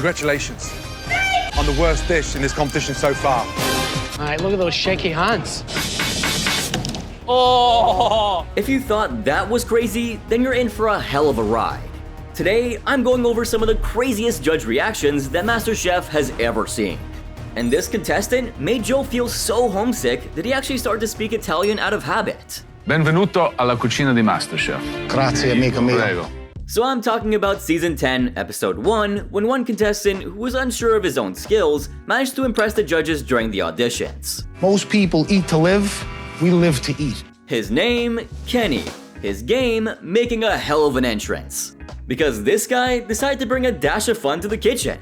Congratulations on the worst dish in this competition so far. All right, look at those shaky hands. Oh! If you thought that was crazy, then you're in for a hell of a ride. Today, I'm going over some of the craziest judge reactions that MasterChef has ever seen. And this contestant made Joe feel so homesick that he actually started to speak Italian out of habit. Benvenuto alla cucina di MasterChef. Grazie, amico mio. Prego. So I'm talking about Season 10, Episode 1, when one contestant who was unsure of his own skills managed to impress the judges during the auditions. Most people eat to live, we live to eat. His name, Kenny. His game, making a hell of an entrance. Because this guy decided to bring a dash of fun to the kitchen.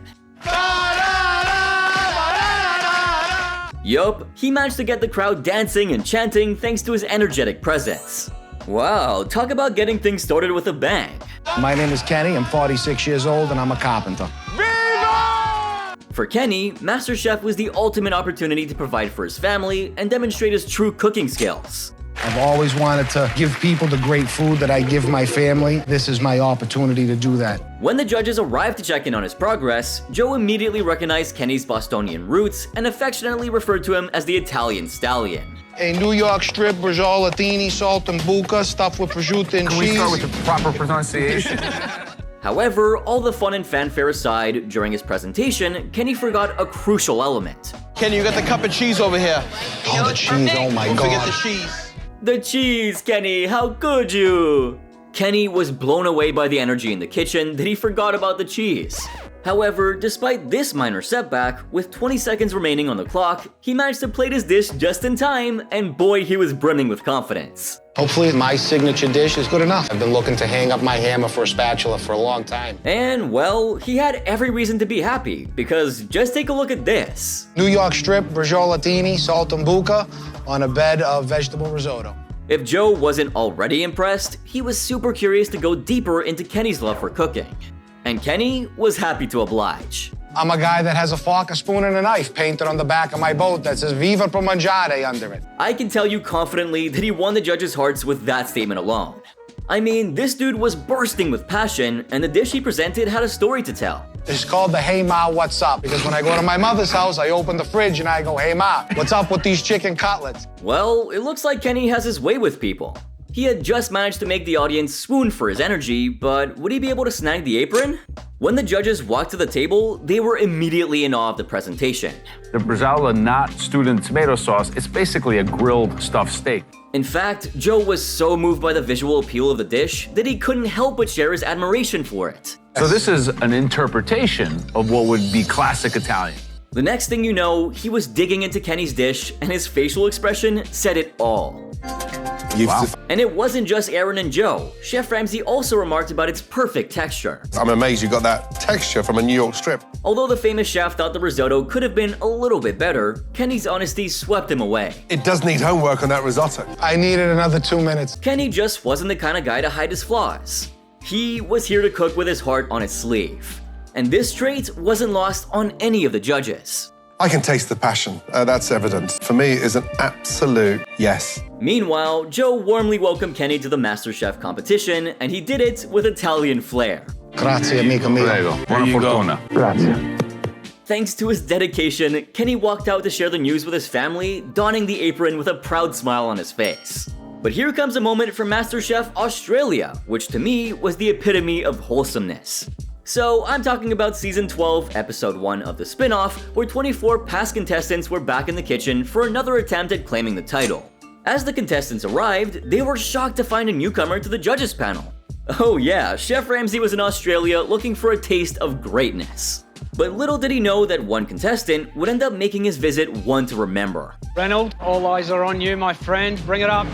Yup, he managed to get the crowd dancing and chanting thanks to his energetic presence. Wow, talk about getting things started with a bang. My name is Kenny, I'm 46 years old, and I'm a carpenter. For Kenny, MasterChef was the ultimate opportunity to provide for his family and demonstrate his true cooking skills. I've always wanted to give people the great food that I give my family. This is my opportunity to do that. When the judges arrived to check in on his progress, Joe immediately recognized Kenny's Bostonian roots and affectionately referred to him as the Italian stallion. A New York strip, brzolatini, salt and buca, stuffed with prosciutto and cheese. Can we start with the proper pronunciation? However, all the fun and fanfare aside, during his presentation, Kenny forgot a crucial element. Kenny, you got the cup of cheese over here. Oh, the cheese, oh my Don't God. forget the cheese. The cheese, Kenny, how could you? Kenny was blown away by the energy in the kitchen that he forgot about the cheese. However, despite this minor setback, with 20 seconds remaining on the clock, he managed to plate his dish just in time, and boy, he was brimming with confidence. Hopefully my signature dish is good enough. I've been looking to hang up my hammer for a spatula for a long time. And well, he had every reason to be happy, because just take a look at this. New York strip, brzolatini, salt and buca, on a bed of vegetable risotto. If Joe wasn't already impressed, he was super curious to go deeper into Kenny's love for cooking. And Kenny was happy to oblige. I'm a guy that has a fork, a spoon, and a knife painted on the back of my boat that says Viva per mangiare under it. I can tell you confidently that he won the judges' hearts with that statement alone. I mean, this dude was bursting with passion, and the dish he presented had a story to tell. It's called the Hey Ma, what's up? Because when I go to my mother's house, I open the fridge and I go, Hey Ma, what's up with these chicken cutlets? Well, it looks like Kenny has his way with people. He had just managed to make the audience swoon for his energy, but would he be able to snag the apron? When the judges walked to the table, they were immediately in awe of the presentation. The bresaola not stewed in tomato sauce, it's basically a grilled stuffed steak. In fact, Joe was so moved by the visual appeal of the dish that he couldn't help but share his admiration for it. So this is an interpretation of what would be classic Italian. The next thing you know, he was digging into Kenny's dish, and his facial expression said it all. Wow. And it wasn't just Aaron and Joe. Chef Ramsay also remarked about its perfect texture. I'm amazed you got that texture from a New York strip. Although the famous chef thought the risotto could have been a little bit better, Kenny's honesty swept him away. It does need homework on that risotto. I needed another 2 minutes. Kenny just wasn't the kind of guy to hide his flaws. He was here to cook with his heart on his sleeve. And this trait wasn't lost on any of the judges. I can taste the passion. That's evident. For me, it is an absolute yes. Meanwhile, Joe warmly welcomed Kenny to the MasterChef competition, and he did it with Italian flair. Grazie, amico mio. Prego. Buona fortuna. Grazie. Thanks to his dedication, Kenny walked out to share the news with his family, donning the apron with a proud smile on his face. But here comes a moment from MasterChef Australia, which to me was the epitome of wholesomeness. So I'm talking about Season 12, Episode 1 of the spin-off, where 24 past contestants were back in the kitchen for another attempt at claiming the title. As the contestants arrived, they were shocked to find a newcomer to the judges panel. Oh yeah, Chef Ramsay was in Australia looking for a taste of greatness. But little did he know that one contestant would end up making his visit one to remember. Reynolds, all eyes are on you, my friend. Bring it up.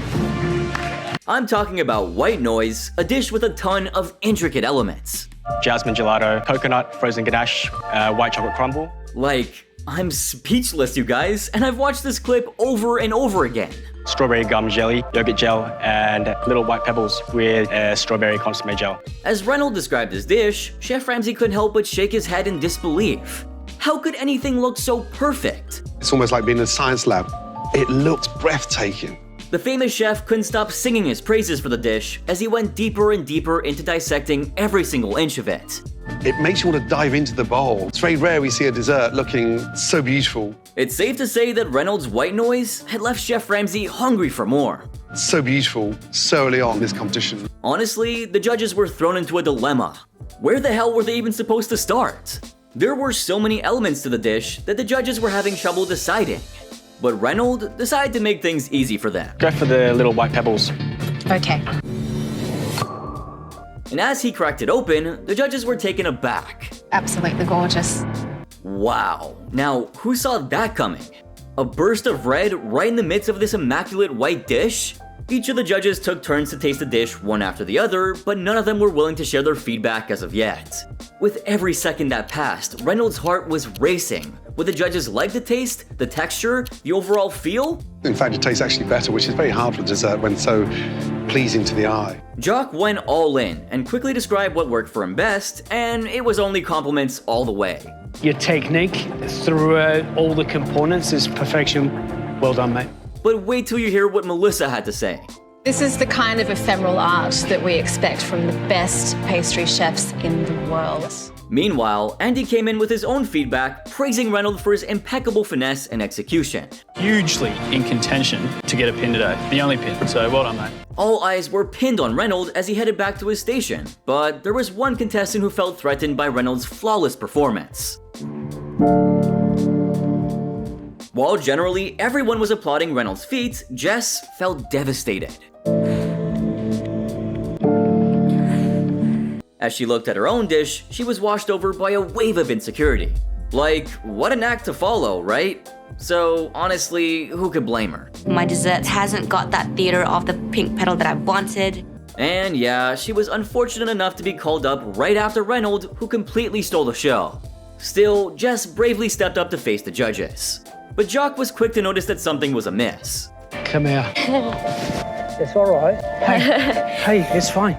I'm talking about white noise, a dish with a ton of intricate elements. Jasmine gelato, coconut, frozen ganache, white chocolate crumble. Like, I'm speechless, you guys, and I've watched this clip over and over again. Strawberry gum jelly, yogurt gel, and little white pebbles with strawberry consomme gel. As Reynolds described his dish, Chef Ramsay couldn't help but shake his head in disbelief. How could anything look so perfect? It's almost like being in a science lab. It looks breathtaking. The famous chef couldn't stop singing his praises for the dish as he went deeper and deeper into dissecting every single inch of it. It makes you want to dive into the bowl. It's very rare we see a dessert looking so beautiful. It's safe to say that Reynolds' white noise had left Chef Ramsay hungry for more. So beautiful, so early on in this competition. Honestly, the judges were thrown into a dilemma. Where the hell were they even supposed to start? There were so many elements to the dish that the judges were having trouble deciding. But Reynolds decided to make things easy for them. Go for the little white pebbles. Okay. And as he cracked it open, the judges were taken aback. Absolutely gorgeous. Wow. Now, who saw that coming? A burst of red right in the midst of this immaculate white dish? Each of the judges took turns to taste the dish one after the other, but none of them were willing to share their feedback as of yet. With every second that passed, Reynolds' heart was racing. Would the judges like the taste, the texture, the overall feel? In fact, it tastes actually better, which is very hard for dessert when so pleasing to the eye. Jock went all in and quickly described what worked for him best, and it was only compliments all the way. Your technique throughout all the components is perfection. Well done, mate. But wait till you hear what Melissa had to say. This is the kind of ephemeral art that we expect from the best pastry chefs in the world. Meanwhile, Andy came in with his own feedback, praising Reynolds for his impeccable finesse and execution. Hugely in contention to get a pin today. The only pin, so well done, mate. All eyes were pinned on Reynolds as he headed back to his station, but there was one contestant who felt threatened by Reynolds' flawless performance. While generally everyone was applauding Reynolds' feat, Jess felt devastated. As she looked at her own dish, she was washed over by a wave of insecurity. Like, what an act to follow, right? So, honestly, who could blame her? My dessert hasn't got that theater of the pink petal that I wanted. And yeah, she was unfortunate enough to be called up right after Reynolds, who completely stole the show. Still, Jess bravely stepped up to face the judges. But Jock was quick to notice that something was amiss. Come here. It's all right. Hey, it's fine.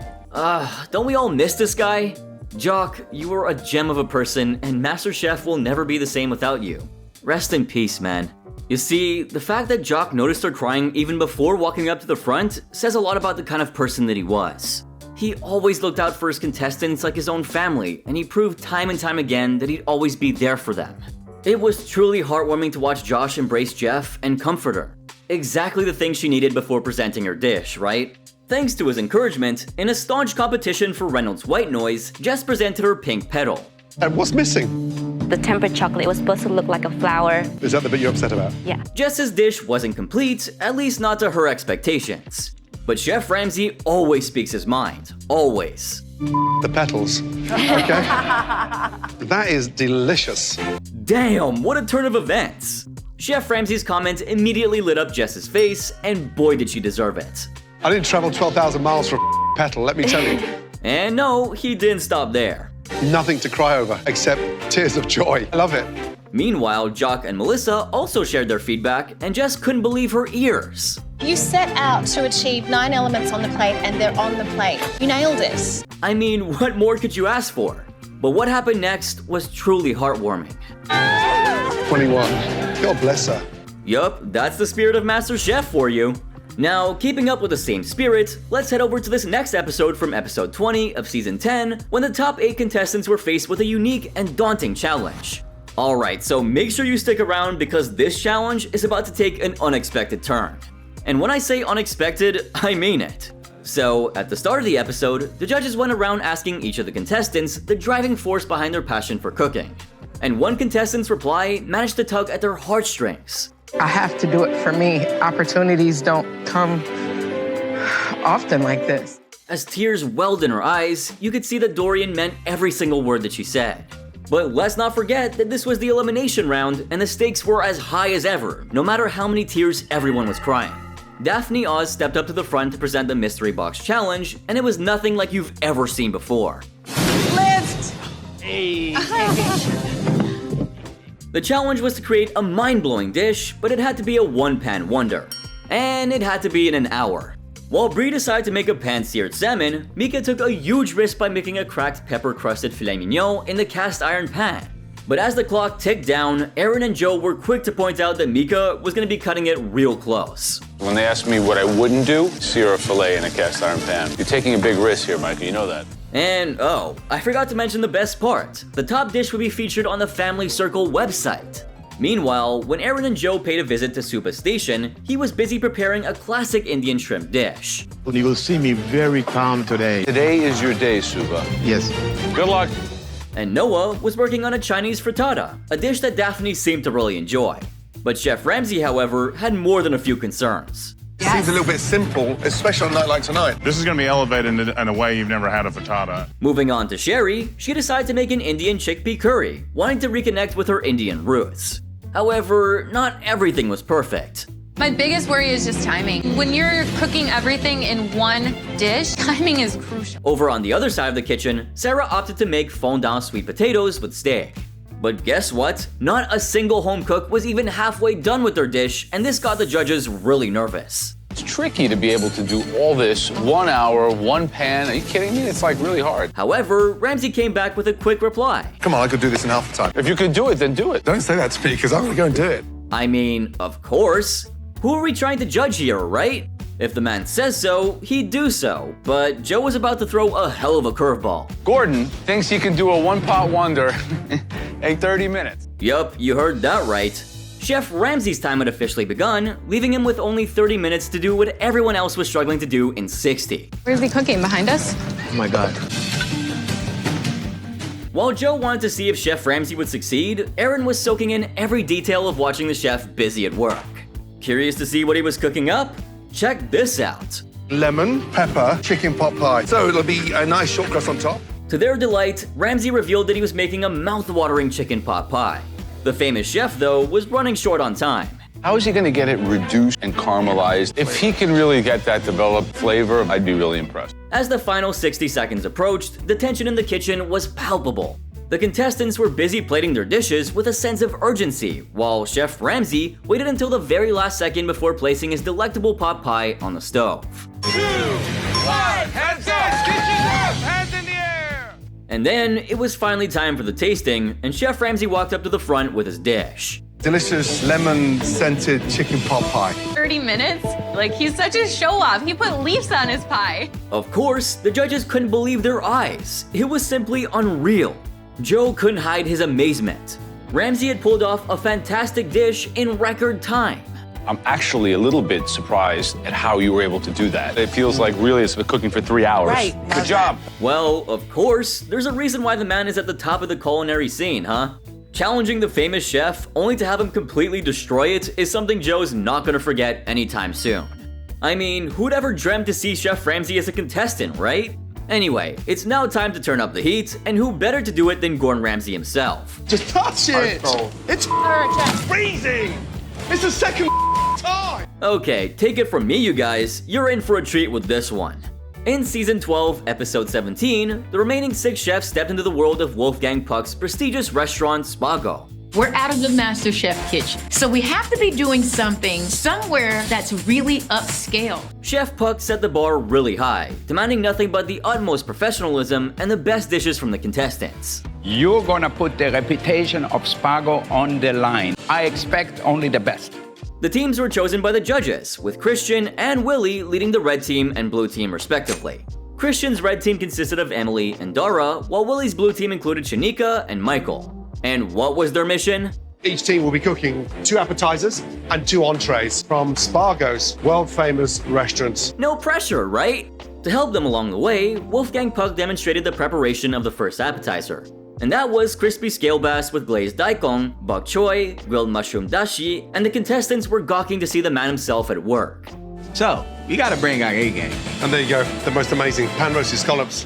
Don't we all miss this guy? Jock, you were a gem of a person, and MasterChef will never be the same without you. Rest in peace, man. You see, the fact that Jock noticed her crying even before walking up to the front says a lot about the kind of person that he was. He always looked out for his contestants like his own family, and he proved time and time again that he'd always be there for them. It was truly heartwarming to watch Josh embrace Jeff and comfort her. Exactly the thing she needed before presenting her dish, right? Thanks to his encouragement, in a staunch competition for Reynolds' white noise, Jess presented her pink petal. And what's missing? The tempered chocolate was supposed to look like a flower. Is that the bit you're upset about? Yeah. Jess's dish wasn't complete, at least not to her expectations. But Chef Ramsay always speaks his mind. Always. The petals. Okay. That is delicious. Damn, what a turn of events. Chef Ramsay's comment immediately lit up Jess's face, and boy did she deserve it. I didn't travel 12,000 miles for a petal, let me tell you. And no, he didn't stop there. Nothing to cry over, except tears of joy. I love it. Meanwhile, Jock and Melissa also shared their feedback, and Jess couldn't believe her ears. You set out to achieve 9 elements on the plate, and they're on the plate. You nailed it. I mean, what more could you ask for? But what happened next was truly heartwarming. 21. God bless her. Yup, that's the spirit of MasterChef for you. Now, keeping up with the same spirit, let's head over to this next episode from episode 20 of season 10, when the top 8 contestants were faced with a unique and daunting challenge. Alright, so make sure you stick around because this challenge is about to take an unexpected turn. And when I say unexpected, I mean it. So, at the start of the episode, the judges went around asking each of the contestants the driving force behind their passion for cooking. And one contestant's reply managed to tug at their heartstrings. I have to do it for me. Opportunities don't come often like this. As tears welled in her eyes, you could see that Dorian meant every single word that she said. But let's not forget that this was the elimination round and the stakes were as high as ever, no matter how many tears everyone was crying. Daphne Oz stepped up to the front to present the Mystery Box Challenge, and it was nothing like you've ever seen before. Lift! Hey. The challenge was to create a mind-blowing dish, but it had to be a one-pan wonder. And it had to be in an hour. While Brie decided to make a pan-seared salmon, Mika took a huge risk by making a cracked pepper-crusted filet mignon in the cast iron pan. But as the clock ticked down, Aaron and Joe were quick to point out that Mika was going to be cutting it real close. When they asked me what I wouldn't do, sear a filet in a cast iron pan. You're taking a big risk here, Micah, you know that. And oh, I forgot to mention the best part. The top dish would be featured on the Family Circle website. Meanwhile, when Aaron and Joe paid a visit to Supa Station, he was busy preparing a classic Indian shrimp dish. You will see me very calm today. Today is your day, Supa. Yes. Good luck. And Noah was working on a Chinese frittata, a dish that Daphne seemed to really enjoy. But Chef Ramsay, however, had more than a few concerns. Seems a little bit simple, especially on a night like tonight. This is going to be elevated in a way you've never had a frittata. Moving on to Sherry, she decided to make an Indian chickpea curry, wanting to reconnect with her Indian roots. However, not everything was perfect. My biggest worry is just timing. When you're cooking everything in one dish, timing is crucial. Over on the other side of the kitchen, Sarah opted to make fondant sweet potatoes with steak. But guess what? Not a single home cook was even halfway done with their dish, and this got the judges really nervous. It's tricky to be able to do all this 1 hour, one pan. Are you kidding me? It's like really hard. However, Ramsay came back with a quick reply. Come on, I could do this in half the time. If you could do it, then do it. Don't say that to me, because I'm going to go and do it. I mean, of course. Who are we trying to judge here, right? If the man says so, he'd do so. But Joe was about to throw a hell of a curveball. Gordon thinks he can do a one-pot wonder in 30 minutes. Yup, you heard that right. Chef Ramsay's time had officially begun, leaving him with only 30 minutes to do what everyone else was struggling to do in 60. Where's he cooking? Behind us? Oh my God. While Joe wanted to see if Chef Ramsay would succeed, Aaron was soaking in every detail of watching the chef busy at work. Curious to see what he was cooking up? Check this out. Lemon, pepper, chicken pot pie. So it'll be a nice short crust on top. To their delight, Ramsay revealed that he was making a mouth-watering chicken pot pie. The famous chef, though, was running short on time. How is he going to get it reduced and caramelized? If he can really get that developed flavor, I'd be really impressed. As the final 60 seconds approached, the tension in the kitchen was palpable. The contestants were busy plating their dishes with a sense of urgency, while Chef Ramsay waited until the very last second before placing his delectable pot pie on the stove. 2, 1, hands up, kitchen up, hands in the air! And then, it was finally time for the tasting, and Chef Ramsay walked up to the front with his dish. Delicious lemon-scented chicken pot pie. 30 minutes? Like, he's such a show-off. He put leaves on his pie. Of course, the judges couldn't believe their eyes. It was simply unreal. Joe couldn't hide his amazement. Ramsay had pulled off a fantastic dish in record time. I'm actually a little bit surprised at how you were able to do that. It feels like really it's been cooking for 3 hours. Right. Good job. Well, of course, there's a reason why the man is at the top of the culinary scene, huh? Challenging the famous chef, only to have him completely destroy it, is something Joe's not gonna forget anytime soon. I mean, who'd ever dreamt to see Chef Ramsay as a contestant, right? Anyway, it's now time to turn up the heat, and who better to do it than Gordon Ramsay himself? Just touch it! It's freezing! It's the second time! Okay, take it from me, you guys, you're in for a treat with this one. In Season 12, Episode 17, the remaining 6 chefs stepped into the world of Wolfgang Puck's prestigious restaurant, Spago. We're out of the MasterChef kitchen, so we have to be doing something somewhere that's really upscale. Chef Puck set the bar really high, demanding nothing but the utmost professionalism and the best dishes from the contestants. You're gonna put the reputation of Spago on the line. I expect only the best. The teams were chosen by the judges, with Christian and Willie leading the red team and blue team respectively. Christian's red team consisted of Emily and Dara, while Willie's blue team included Shanika and Michael. And what was their mission? Each team will be cooking 2 appetizers and 2 entrees from Spago's world-famous restaurants. No pressure, right? To help them along the way, Wolfgang Puck demonstrated the preparation of the first appetizer. And that was crispy scale bass with glazed daikon, bok choy, grilled mushroom dashi, and the contestants were gawking to see the man himself at work. So, we gotta bring our A game. And there you go, the most amazing pan-roasted scallops.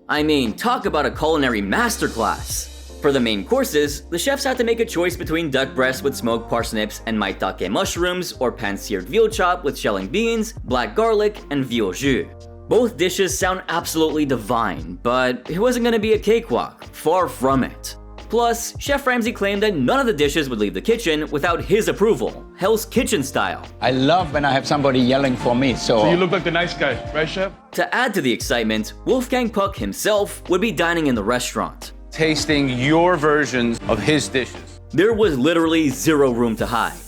I mean, talk about a culinary masterclass. For the main courses, the chefs had to make a choice between duck breast with smoked parsnips and maitake mushrooms, or pan-seared veal chop with shelling beans, black garlic, and veal jus. Both dishes sound absolutely divine, but it wasn't gonna be a cakewalk, far from it. Plus, Chef Ramsay claimed that none of the dishes would leave the kitchen without his approval, Hell's Kitchen style. I love when I have somebody yelling for me, so you look like the nice guy, right, Chef? To add to the excitement, Wolfgang Puck himself would be dining in the restaurant. Tasting your versions of his dishes. There was literally zero room to hide.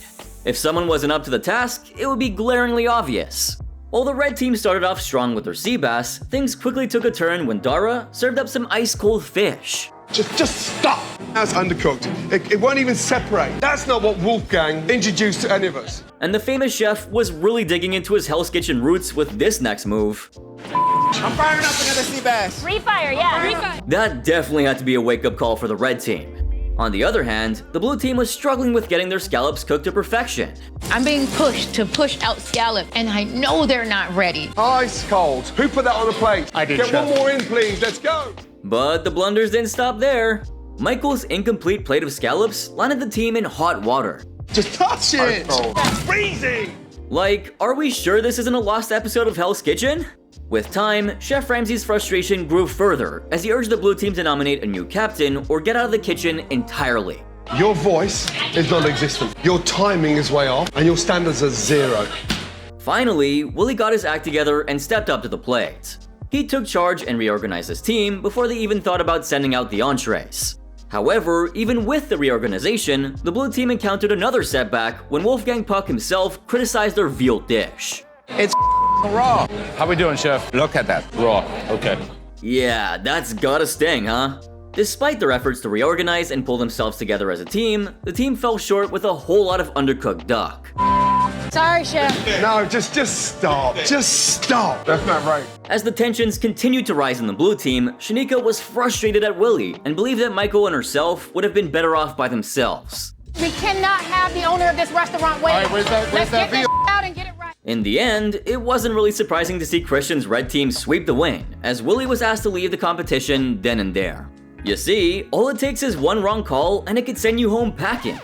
If someone wasn't up to the task, it would be glaringly obvious. While the red team started off strong with their sea bass, things quickly took a turn when Dara served up some ice-cold fish. Just stop. That's undercooked. It won't even separate. That's not what Wolfgang introduced to any of us. And the famous chef was really digging into his Hell's Kitchen roots with this next move. I'm firing up another sea bass. Refire, yeah. Refire. That definitely had to be a wake-up call for the red team. On the other hand, the blue team was struggling with getting their scallops cooked to perfection. I'm being pushed to push out scallop, and I know they're not ready. Ice cold. Who put that on a plate? I did, Get Chef. one more in, please. Let's go. But the blunders didn't stop there. Michael's incomplete plate of scallops landed the team in hot water. Just touch it. That's freezing. Like, are we sure this isn't a lost episode of Hell's Kitchen? With time, Chef Ramsay's frustration grew further as he urged the blue team to nominate a new captain or get out of the kitchen entirely. Your voice is non-existent. Your timing is way off, and your standards are zero. Finally, Willie got his act together and stepped up to the plate. He took charge and reorganized his team before they even thought about sending out the entrees. However, even with the reorganization, the blue team encountered another setback when Wolfgang Puck himself criticized their veal dish. It's raw. How we doing, Chef? Look at that. Raw. Okay. Yeah, that's gotta sting, huh? Despite their efforts to reorganize and pull themselves together as a team, the team fell short with a whole lot of undercooked duck. Sorry, chef. No, just stop. Just stop. That's not right. As the tensions continued to rise in the blue team, Shanika was frustrated at Willie and believed that Michael and herself would have been better off by themselves. We cannot have the owner of this restaurant wait. All right, where's that Get this out and get it right. In the end, it wasn't really surprising to see Christian's red team sweep the win, as Willie was asked to leave the competition then and there. You see, all it takes is one wrong call and it could send you home packing.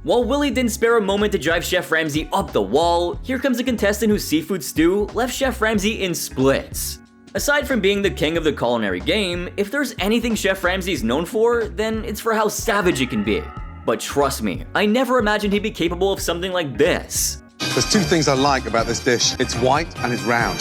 While Willie didn't spare a moment to drive Chef Ramsay up the wall, here comes a contestant whose seafood stew left Chef Ramsay in splits. Aside from being the king of the culinary game, if there's anything Chef Ramsay's known for, then it's for how savage he can be. But trust me, I never imagined he'd be capable of something like this. There's two things I like about this dish. It's white and it's round.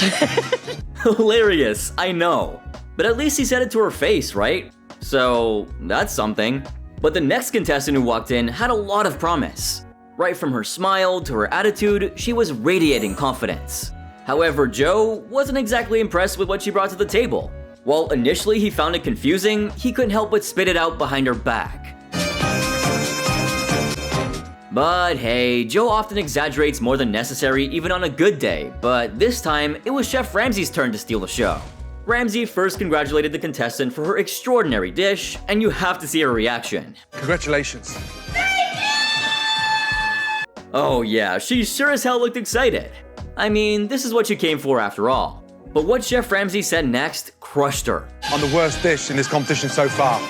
Hilarious, I know. But at least he said it to her face, right? So, that's something. But the next contestant who walked in had a lot of promise. Right from her smile to her attitude, she was radiating confidence. However, Joe wasn't exactly impressed with what she brought to the table. While initially he found it confusing, he couldn't help but spit it out behind her back. But hey, Joe often exaggerates more than necessary even on a good day, but this time, it was Chef Ramsay's turn to steal the show. Ramsay first congratulated the contestant for her extraordinary dish, and you have to see her reaction. Congratulations. Oh yeah, she sure as hell looked excited. I mean, this is what she came for after all. But what Chef Ramsay said next crushed her. On the worst dish in this competition so far.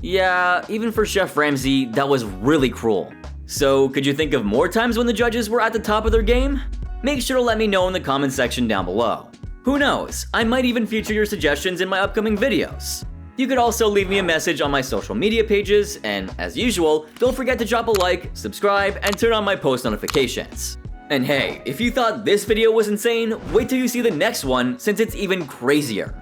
Yeah, even for Chef Ramsay, that was really cruel. So, could you think of more times when the judges were at the top of their game? Make sure to let me know in the comment section down below. Who knows, I might even feature your suggestions in my upcoming videos. You could also leave me a message on my social media pages, and as usual, don't forget to drop a like, subscribe, and turn on my post notifications. And hey, if you thought this video was insane, wait till you see the next one since it's even crazier.